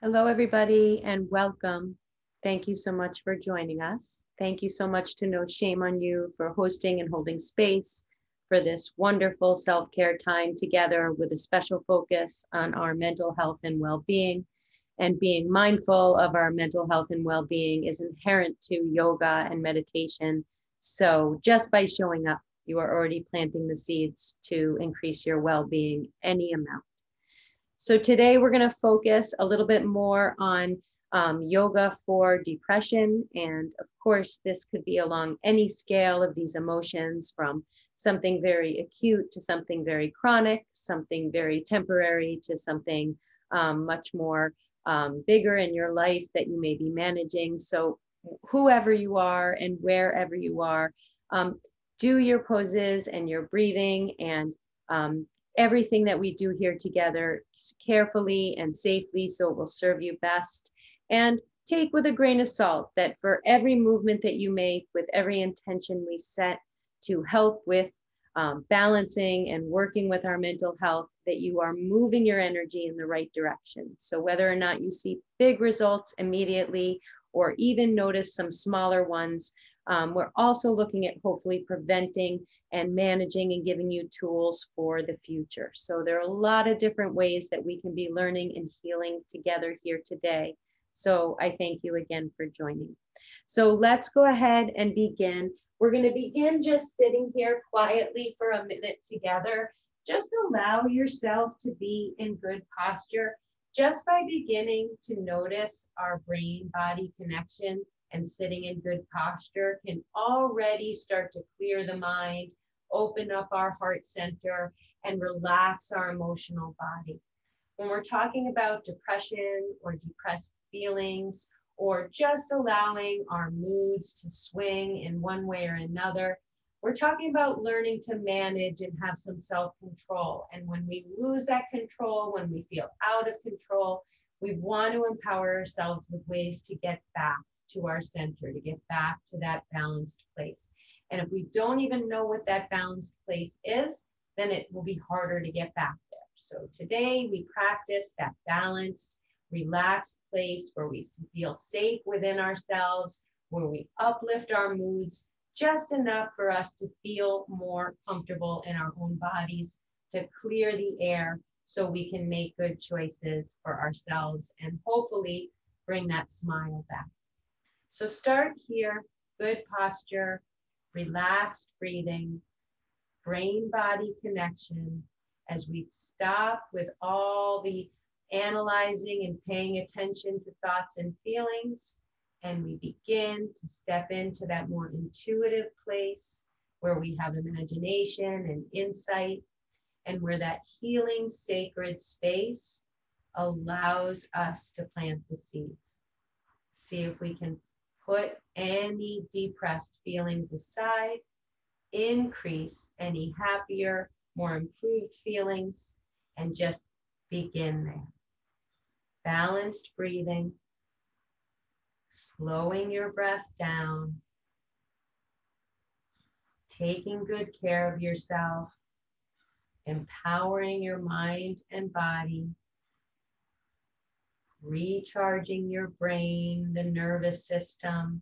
Hello, everybody, and welcome. Thank you so much for joining us. Thank you so much to No Shame on You for hosting and holding space for this wonderful self-care time together with a special focus on our mental health and well-being. And being mindful of our mental health and well-being is inherent to yoga and meditation. So just by showing up, you are already planting the seeds to increase your well-being any amount. So today we're going to focus a little bit more on yoga for depression. And of course, this could be along any scale of these emotions, from something very acute to something very chronic, something very temporary to something much more bigger in your life that you may be managing. So whoever you are and wherever you are, do your poses and your breathing and everything that we do here together carefully and safely so it will serve you best. And take with a grain of salt that for every movement that you make, with every intention we set to help with balancing and working with our mental health, that you are moving your energy in the right direction. So whether or not you see big results immediately or even notice some smaller ones, we're also looking at hopefully preventing and managing and giving you tools for the future. So there are a lot of different ways that we can be learning and healing together here today. So I thank you again for joining. So let's go ahead and begin. We're going to begin just sitting here quietly for a minute together. Just allow yourself to be in good posture just by beginning to notice our brain-body connection. And sitting in good posture can already start to clear the mind, open up our heart center, and relax our emotional body. When we're talking about depression or depressed feelings, or just allowing our moods to swing in one way or another, we're talking about learning to manage and have some self-control. And when we lose that control, when we feel out of control, we want to empower ourselves with ways to get back to our center, to get back to that balanced place. And if we don't even know what that balanced place is, then it will be harder to get back there. So today we practice that balanced, relaxed place where we feel safe within ourselves, where we uplift our moods just enough for us to feel more comfortable in our own bodies, to clear the air so we can make good choices for ourselves and hopefully bring that smile back. So start here, good posture, relaxed breathing, brain-body connection, as we stop with all the analyzing and paying attention to thoughts and feelings, and we begin to step into that more intuitive place where we have imagination and insight, and where that healing sacred space allows us to plant the seeds. See if we can put any depressed feelings aside, increase any happier, more improved feelings, and just begin there. Balanced breathing, slowing your breath down, taking good care of yourself, empowering your mind and body, recharging your brain, the nervous system,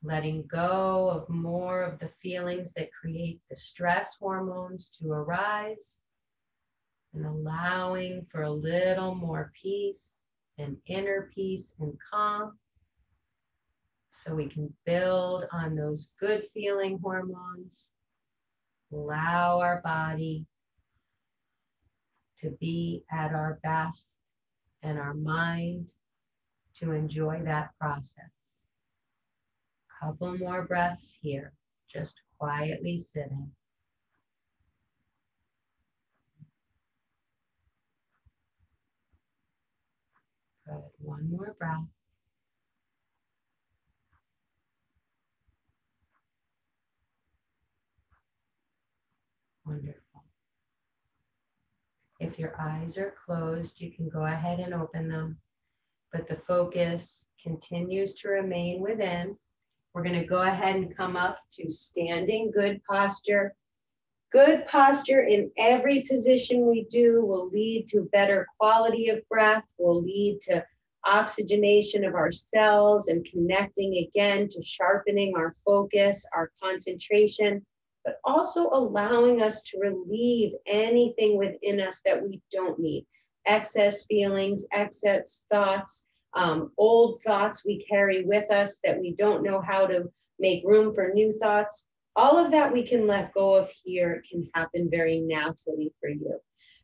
letting go of more of the feelings that create the stress hormones to arise, and allowing for a little more peace and inner peace and calm, so we can build on those good feeling hormones, allow our body to be at our best and our mind to enjoy that process. Couple more breaths here, just quietly sitting. Good, one more breath. Wonderful. If your eyes are closed, you can go ahead and open them, but the focus continues to remain within. We're going to go ahead and come up to standing good posture, Good posture in every position we do will lead to better quality of breath, will lead to oxygenation of our cells and connecting again to sharpening our focus, our concentration, but also allowing us to relieve anything within us that we don't need. Excess feelings, excess thoughts, old thoughts we carry with us that we don't know how to make room for new thoughts. All of that we can let go of here. It can happen very naturally for you.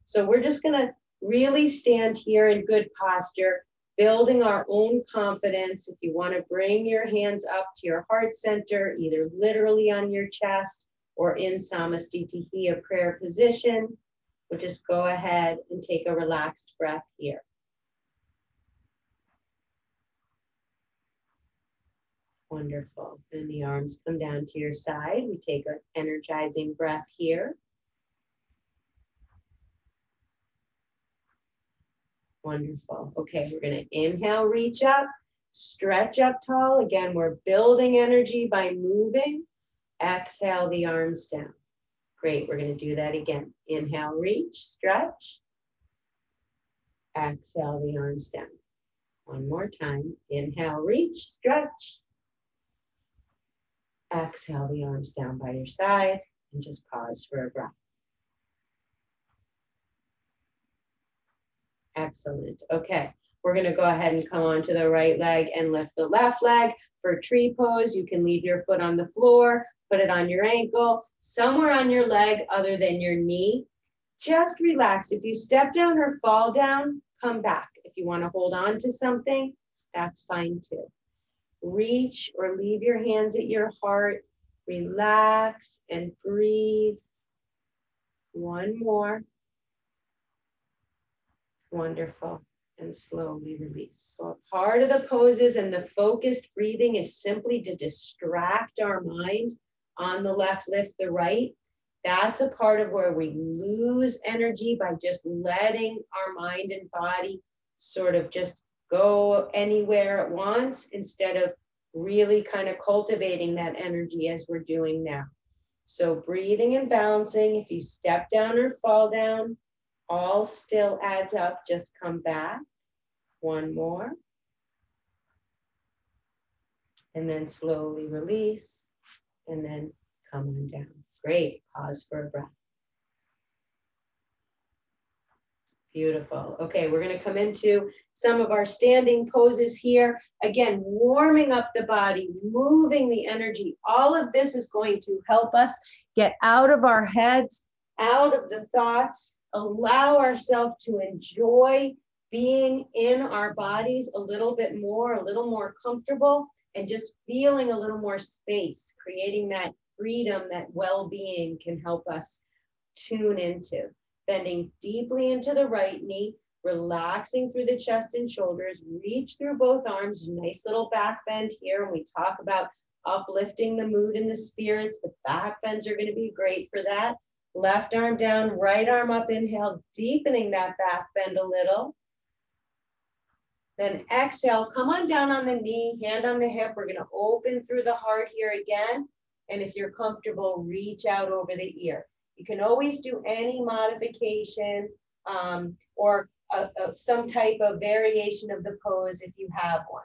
So we're just gonna really stand here in good posture, building our own confidence. If you wanna bring your hands up to your heart center, either literally on your chest or in Samastitihi, a prayer position, we'll just go ahead and take a relaxed breath here. Wonderful. Then the arms come down to your side. We take an energizing breath here. Wonderful. Okay, we're going to inhale, reach up, stretch up tall. Again, we're building energy by moving. Exhale the arms down. Great. We're going to do that again. Inhale, reach, stretch. Exhale the arms down. One more time. Inhale, reach, stretch. Exhale the arms down by your side and just pause for a breath. Excellent. Okay, we're going to go ahead and come onto the right leg and lift the left leg. For tree pose, you can leave your foot on the floor, put it on your ankle, somewhere on your leg other than your knee. Just relax. If you step down or fall down, come back. If you want to hold on to something, that's fine too. Reach or leave your hands at your heart. Relax and breathe. One more. Wonderful. And slowly release. So part of the poses and the focused breathing is simply to distract our mind. On the left, lift the right. That's a part of where we lose energy by just letting our mind and body sort of just go anywhere at once instead of really kind of cultivating that energy as we're doing now. So breathing and balancing. If you step down or fall down, all still adds up. Just come back. One more. And then slowly release. And then come on down. Great. Pause for a breath. Beautiful. Okay, we're going to come into some of our standing poses here. Again, warming up the body, moving the energy. All of this is going to help us get out of our heads, out of the thoughts, allow ourselves to enjoy being in our bodies a little bit more, a little more comfortable, and just feeling a little more space, creating that freedom, that well-being can help us tune into. Bending deeply into the right knee, relaxing through the chest and shoulders, reach through both arms, nice little back bend here. When we talk about uplifting the mood and the spirits, the back bends are going to be great for that. Left arm down, right arm up, inhale, deepening that back bend a little. Then exhale, come on down on the knee, hand on the hip. We're going to open through the heart here again. And if you're comfortable, reach out over the ear. You can always do any modification or some type of variation of the pose if you have one.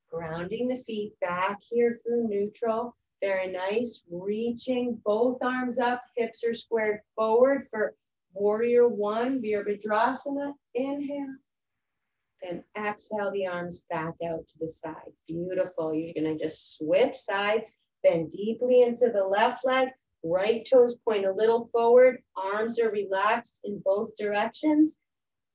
Grounding the feet back here through neutral. Very nice. Reaching both arms up, hips are squared forward for warrior one, Virabhadrasana. Inhale. Then exhale the arms back out to the side. Beautiful. You're going to just switch sides. Bend deeply into the left leg. Right toes point a little forward. Arms are relaxed in both directions.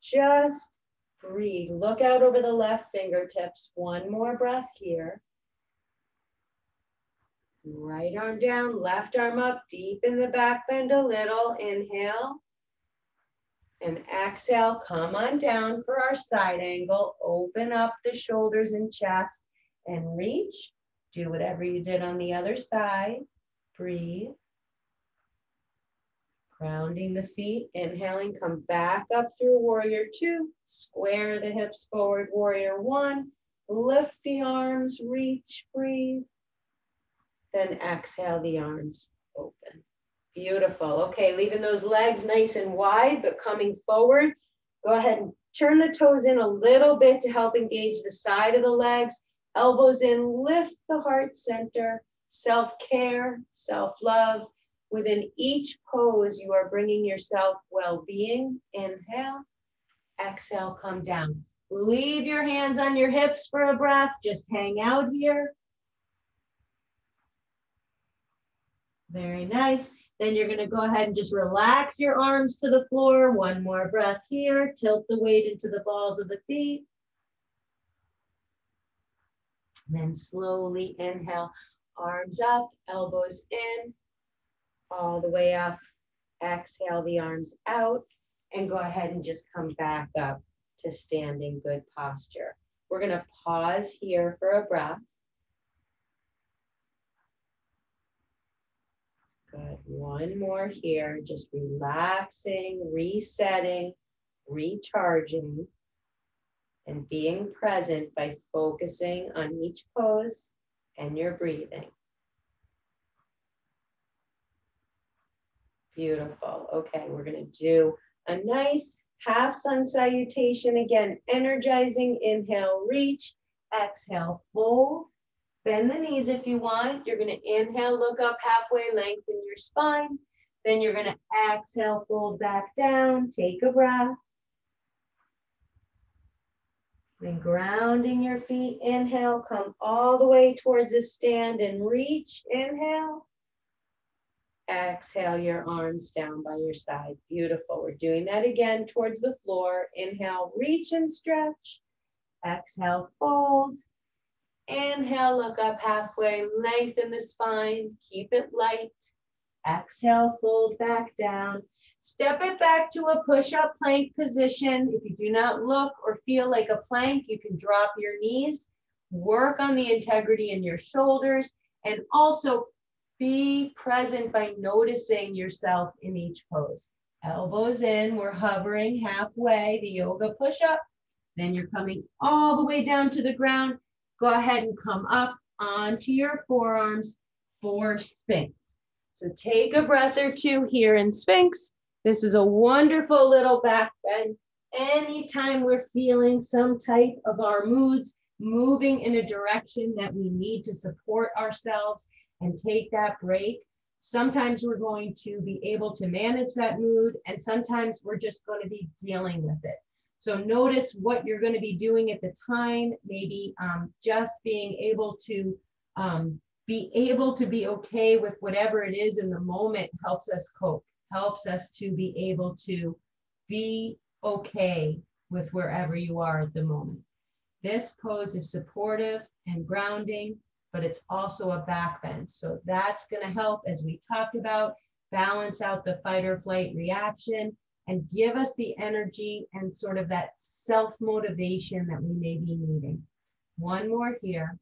Just breathe. Look out over the left fingertips. One more breath here. Right arm down, left arm up, deep in the back bend a little. Inhale. And exhale, come on down for our side angle. Open up the shoulders and chest and reach. Do whatever you did on the other side. Breathe. Grounding the feet, inhaling, come back up through warrior two. Square the hips forward, warrior one. Lift the arms, reach, breathe. Then exhale the arms open. Beautiful. Okay, leaving those legs nice and wide, but coming forward. Go ahead and turn the toes in a little bit to help engage the side of the legs. Elbows in, lift the heart center. Self-care, self-love. Within each pose, you are bringing yourself well-being. Inhale. Exhale, come down. Leave your hands on your hips for a breath. Just hang out here. Very nice. Then you're going to go ahead and just relax your arms to the floor. One more breath here. Tilt the weight into the balls of the feet. Then slowly inhale, arms up, elbows in, all the way up. Exhale the arms out and go ahead and just come back up to standing good posture. We're going to pause here for a breath. Good. One more here, just relaxing, resetting, recharging, and being present by focusing on each pose and your breathing. Beautiful. Okay, we're going to do a nice half sun salutation. Again, energizing. Inhale, reach. Exhale, fold. Bend the knees if you want. You're going to inhale, look up halfway, lengthen your spine. Then you're going to exhale, fold back down. Take a breath. Then grounding your feet. Inhale, come all the way towards a stand and reach. Inhale. Exhale your arms down by your side. Beautiful. We're doing that again towards the floor. Inhale, reach and stretch. Exhale, fold. Inhale, look up halfway, lengthen the spine, keep it light. Exhale, fold back down. Step it back to a push-up plank position. If you do not look or feel like a plank, you can drop your knees, work on the integrity in your shoulders, and also be present by noticing yourself in each pose. Elbows in, we're hovering halfway, the yoga push-up. Then you're coming all the way down to the ground. Go ahead and come up onto your forearms for Sphinx. So take a breath or two here in Sphinx. This is a wonderful little back bend. Anytime we're feeling some type of our moods moving in a direction that we need to support ourselves and take that break, sometimes we're going to be able to manage that mood, and sometimes we're just going to be dealing with it. So notice what you're going to be doing at the time, maybe just being able to be okay with whatever it is in the moment helps us cope, helps us to be able to be okay with wherever you are at the moment. This pose is supportive and grounding, but it's also a back bend. So that's going to help, as we talked about, balance out the fight or flight reaction and give us the energy and sort of that self-motivation that we may be needing. One more here.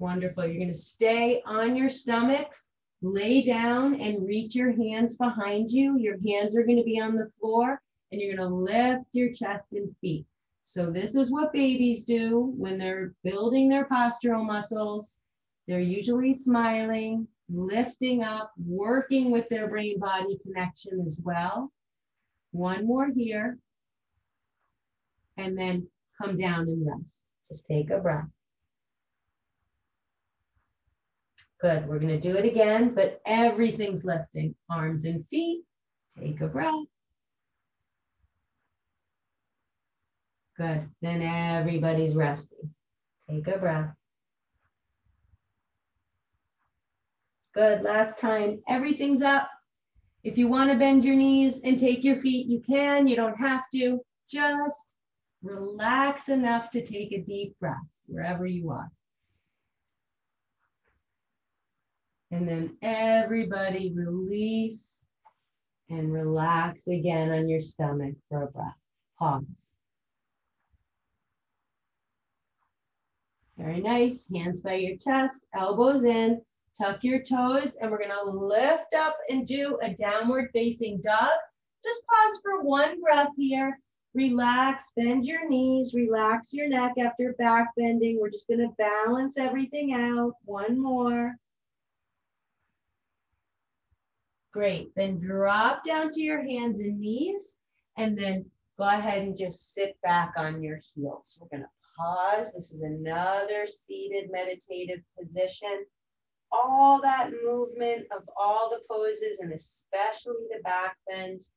Wonderful. You're going to stay on your stomachs, lay down and reach your hands behind you. Your hands are going to be on the floor and you're going to lift your chest and feet. So this is what babies do when they're building their postural muscles. They're usually smiling, lifting up, working with their brain-body connection as well. One more here. And then come down and rest. Just take a breath. Good. We're going to do it again, but everything's lifting. Arms and feet. Take a breath. Good. Then everybody's resting. Take a breath. Good. Last time. Everything's up. If you want to bend your knees and take your feet, you can. You don't have to. Just relax enough to take a deep breath wherever you are. And then everybody release and relax again on your stomach for a breath. Pause. Very nice. Hands by your chest, elbows in, tuck your toes, and we're going to lift up and do a downward facing dog. Just pause for one breath here. Relax, bend your knees, relax your neck after back bending. We're just going to balance everything out. One more. Great. Then drop down to your hands and knees, and then go ahead and just sit back on your heels. We're going to pause. This is another seated meditative position. All that movement of all the poses, and especially the back bends,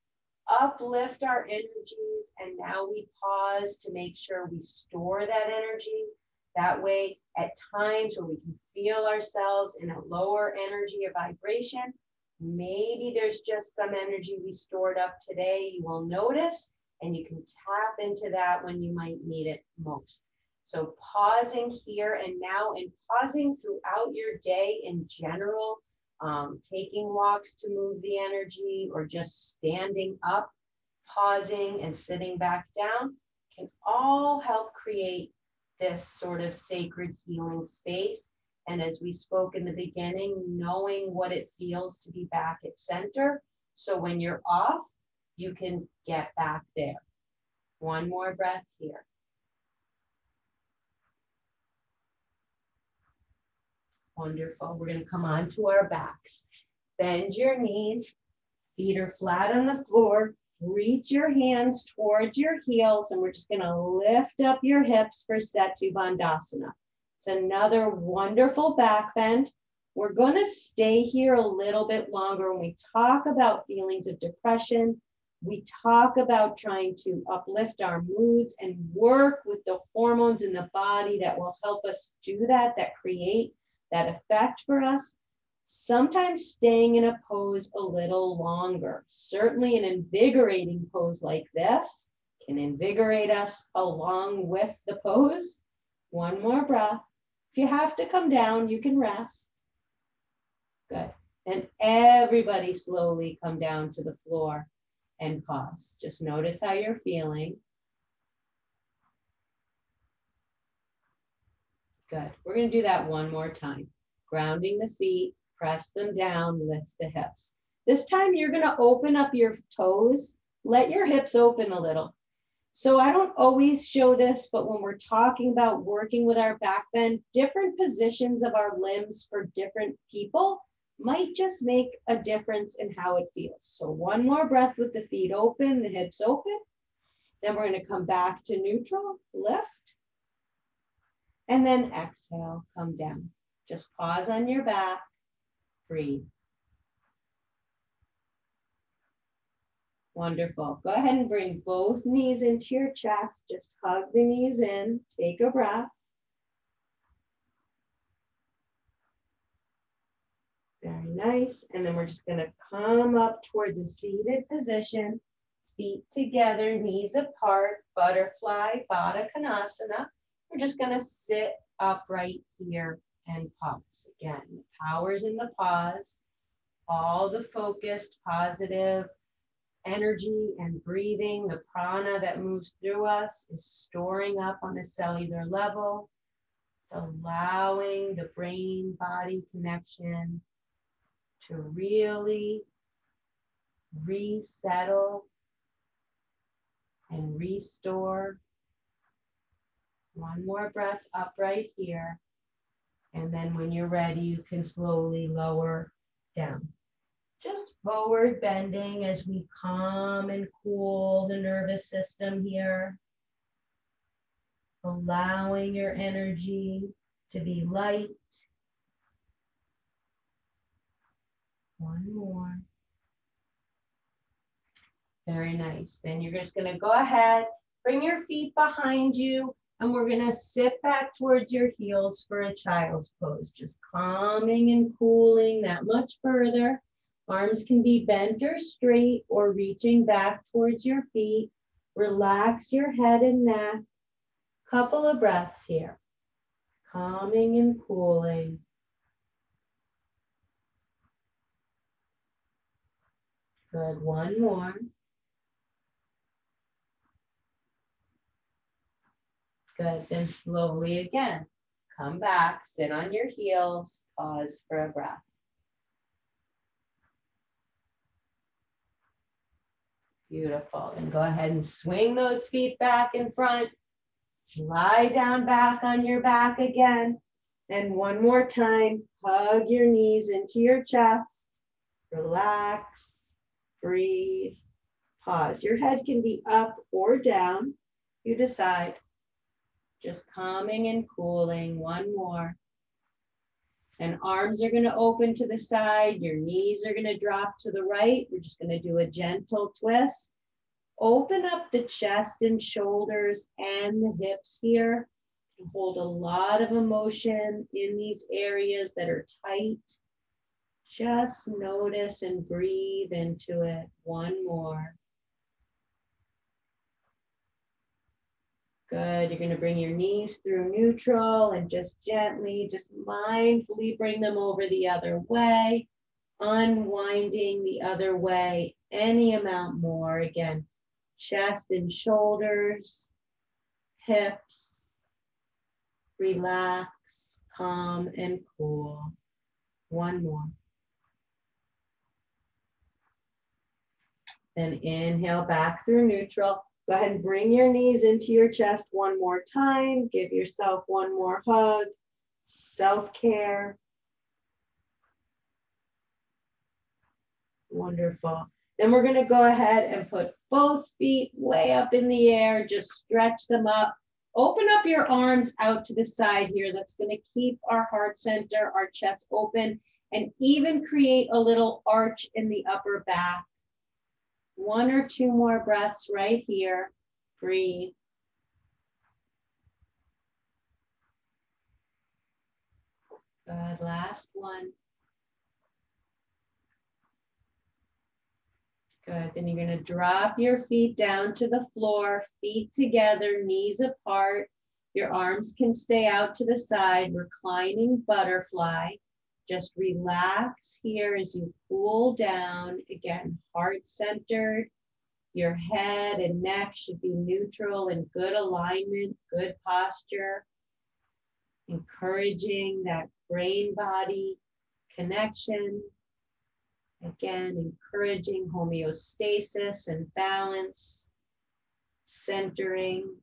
uplift our energies, and now we pause to make sure we store that energy. That way, at times where we can feel ourselves in a lower energy or vibration, maybe there's just some energy we stored up today, you will notice, and you can tap into that when you might need it most. So pausing here and now, and pausing throughout your day in general, taking walks to move the energy, or just standing up, pausing and sitting back down, can all help create this sort of sacred healing space. And as we spoke in the beginning, knowing what it feels to be back at center. So when you're off, you can get back there. One more breath here. Wonderful. We're going to come onto our backs. Bend your knees. Feet are flat on the floor. Reach your hands towards your heels, and we're just going to lift up your hips for Setu Vandasana. It's another wonderful back bend. We're going to stay here a little bit longer when we talk about feelings of depression. We talk about trying to uplift our moods and work with the hormones in the body that will help us do that, that create that effect for us. Sometimes staying in a pose a little longer. Certainly an invigorating pose like this can invigorate us along with the pose. One more breath. If you have to come down, you can rest. Good. And everybody slowly come down to the floor and pause. Just notice how you're feeling. Good. We're going to do that one more time. Grounding the feet, press them down, lift the hips. This time you're going to open up your toes. Let your hips open a little. So I don't always show this, but when we're talking about working with our back bend, different positions of our limbs for different people might just make a difference in how it feels. So one more breath with the feet open, the hips open. Then we're going to come back to neutral, lift. And then exhale, come down. Just pause on your back, breathe. Wonderful. Go ahead and bring both knees into your chest. Just hug the knees in, take a breath. Very nice. And then we're just going to come up towards a seated position, feet together, knees apart, butterfly, Bada, Kanasana. We're just going to sit upright here and pause. Again, the power's in the pause. All the focused, positive energy and breathing, the prana that moves through us is storing up on the cellular level. It's allowing the brain-body connection to really resettle and restore. One more breath upright here. And then when you're ready, you can slowly lower down. Just forward bending as we calm and cool the nervous system here. Allowing your energy to be light. One more. Very nice. Then you're just going to go ahead, bring your feet behind you, and we're going to sit back towards your heels for a child's pose. Just calming and cooling that much further. Arms can be bent or straight or reaching back towards your feet. Relax your head and neck. Couple of breaths here. Calming and cooling. Good. One more. Good. Then slowly again. Come back, sit on your heels, pause for a breath. Beautiful. And go ahead and swing those feet back in front. Lie down back on your back again. And one more time, hug your knees into your chest. Relax, breathe, pause. Your head can be up or down. You decide. Just calming and cooling. One more. And arms are going to open to the side. Your knees are going to drop to the right. We're just going to do a gentle twist. Open up the chest and shoulders and the hips here. Hold a lot of emotion in these areas that are tight. Just notice and breathe into it. One more. Good. You're going to bring your knees through neutral and just gently, just mindfully bring them over the other way, unwinding the other way any amount more. Again, chest and shoulders, hips, relax, calm, and cool. One more. Then inhale back through neutral. Go ahead and bring your knees into your chest one more time. Give yourself one more hug. Self-care. Wonderful. Then we're going to go ahead and put both feet way up in the air. Just stretch them up. Open up your arms out to the side here. That's going to keep our heart center, our chest open, and even create a little arch in the upper back. One or two more breaths right here. Breathe. Good. Last one. Good. Then you're going to drop your feet down to the floor, feet together, knees apart. Your arms can stay out to the side, reclining butterfly. Just relax here as you cool down. Again, heart-centered. Your head and neck should be neutral and good alignment, good posture. Encouraging that brain-body connection. Again, encouraging homeostasis and balance. Centering.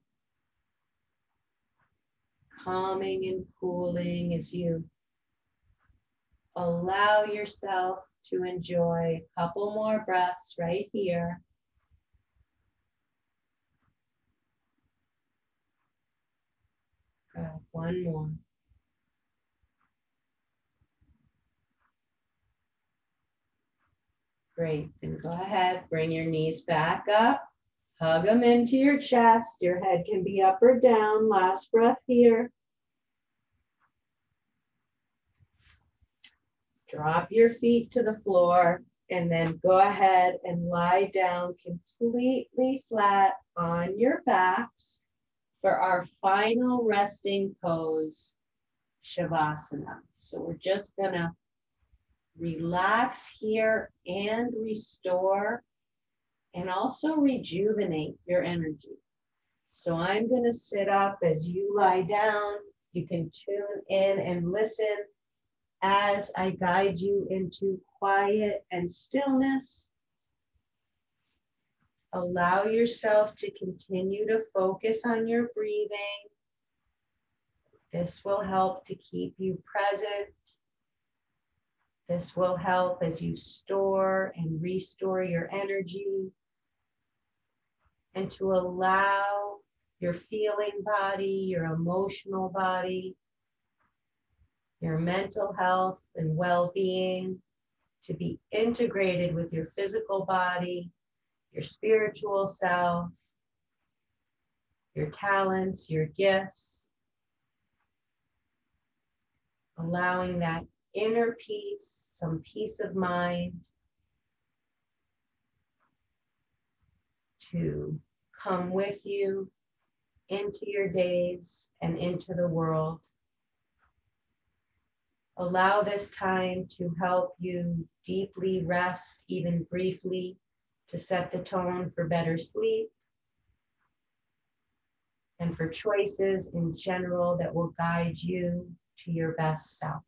Calming and cooling as you allow yourself to enjoy a couple more breaths right here. Good. One more. Great. Then go ahead, bring your knees back up. Hug them into your chest. Your head can be up or down. Last breath here. Drop your feet to the floor and then go ahead and lie down completely flat on your backs for our final resting pose, Savasana. So we're just gonna relax here and restore and also rejuvenate your energy. So I'm gonna sit up as you lie down. You can tune in and listen as I guide you into quiet and stillness. Allow yourself to continue to focus on your breathing. This will help to keep you present. This will help as you store and restore your energy, and to allow your feeling body, your emotional body, your mental health and well-being to be integrated with your physical body, your spiritual self, your talents, your gifts, allowing that inner peace, some peace of mind to come with you into your days and into the world. Allow this time to help you deeply rest, even briefly, to set the tone for better sleep and for choices in general that will guide you to your best self.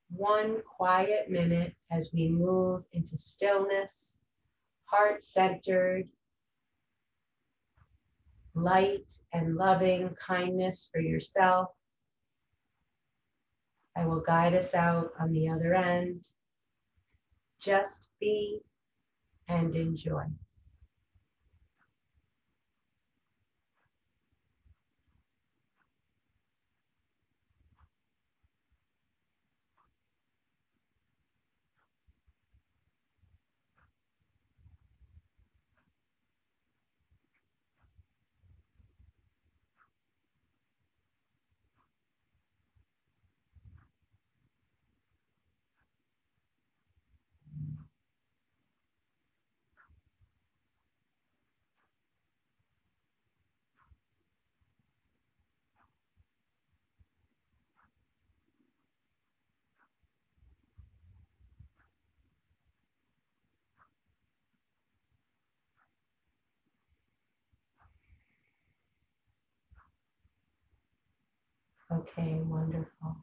One quiet minute as we move into stillness, heart-centered, light and loving kindness for yourself. I will guide us out on the other end. Just be and enjoy. Okay, wonderful.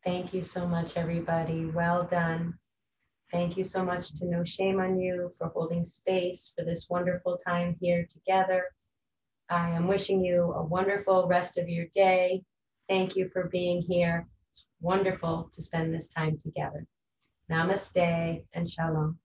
Thank you so much, everybody. Well done. Thank you so much to No Shame on You for holding space for this wonderful time here together. I am wishing you a wonderful rest of your day. Thank you for being here. It's wonderful to spend this time together. Namaste and shalom.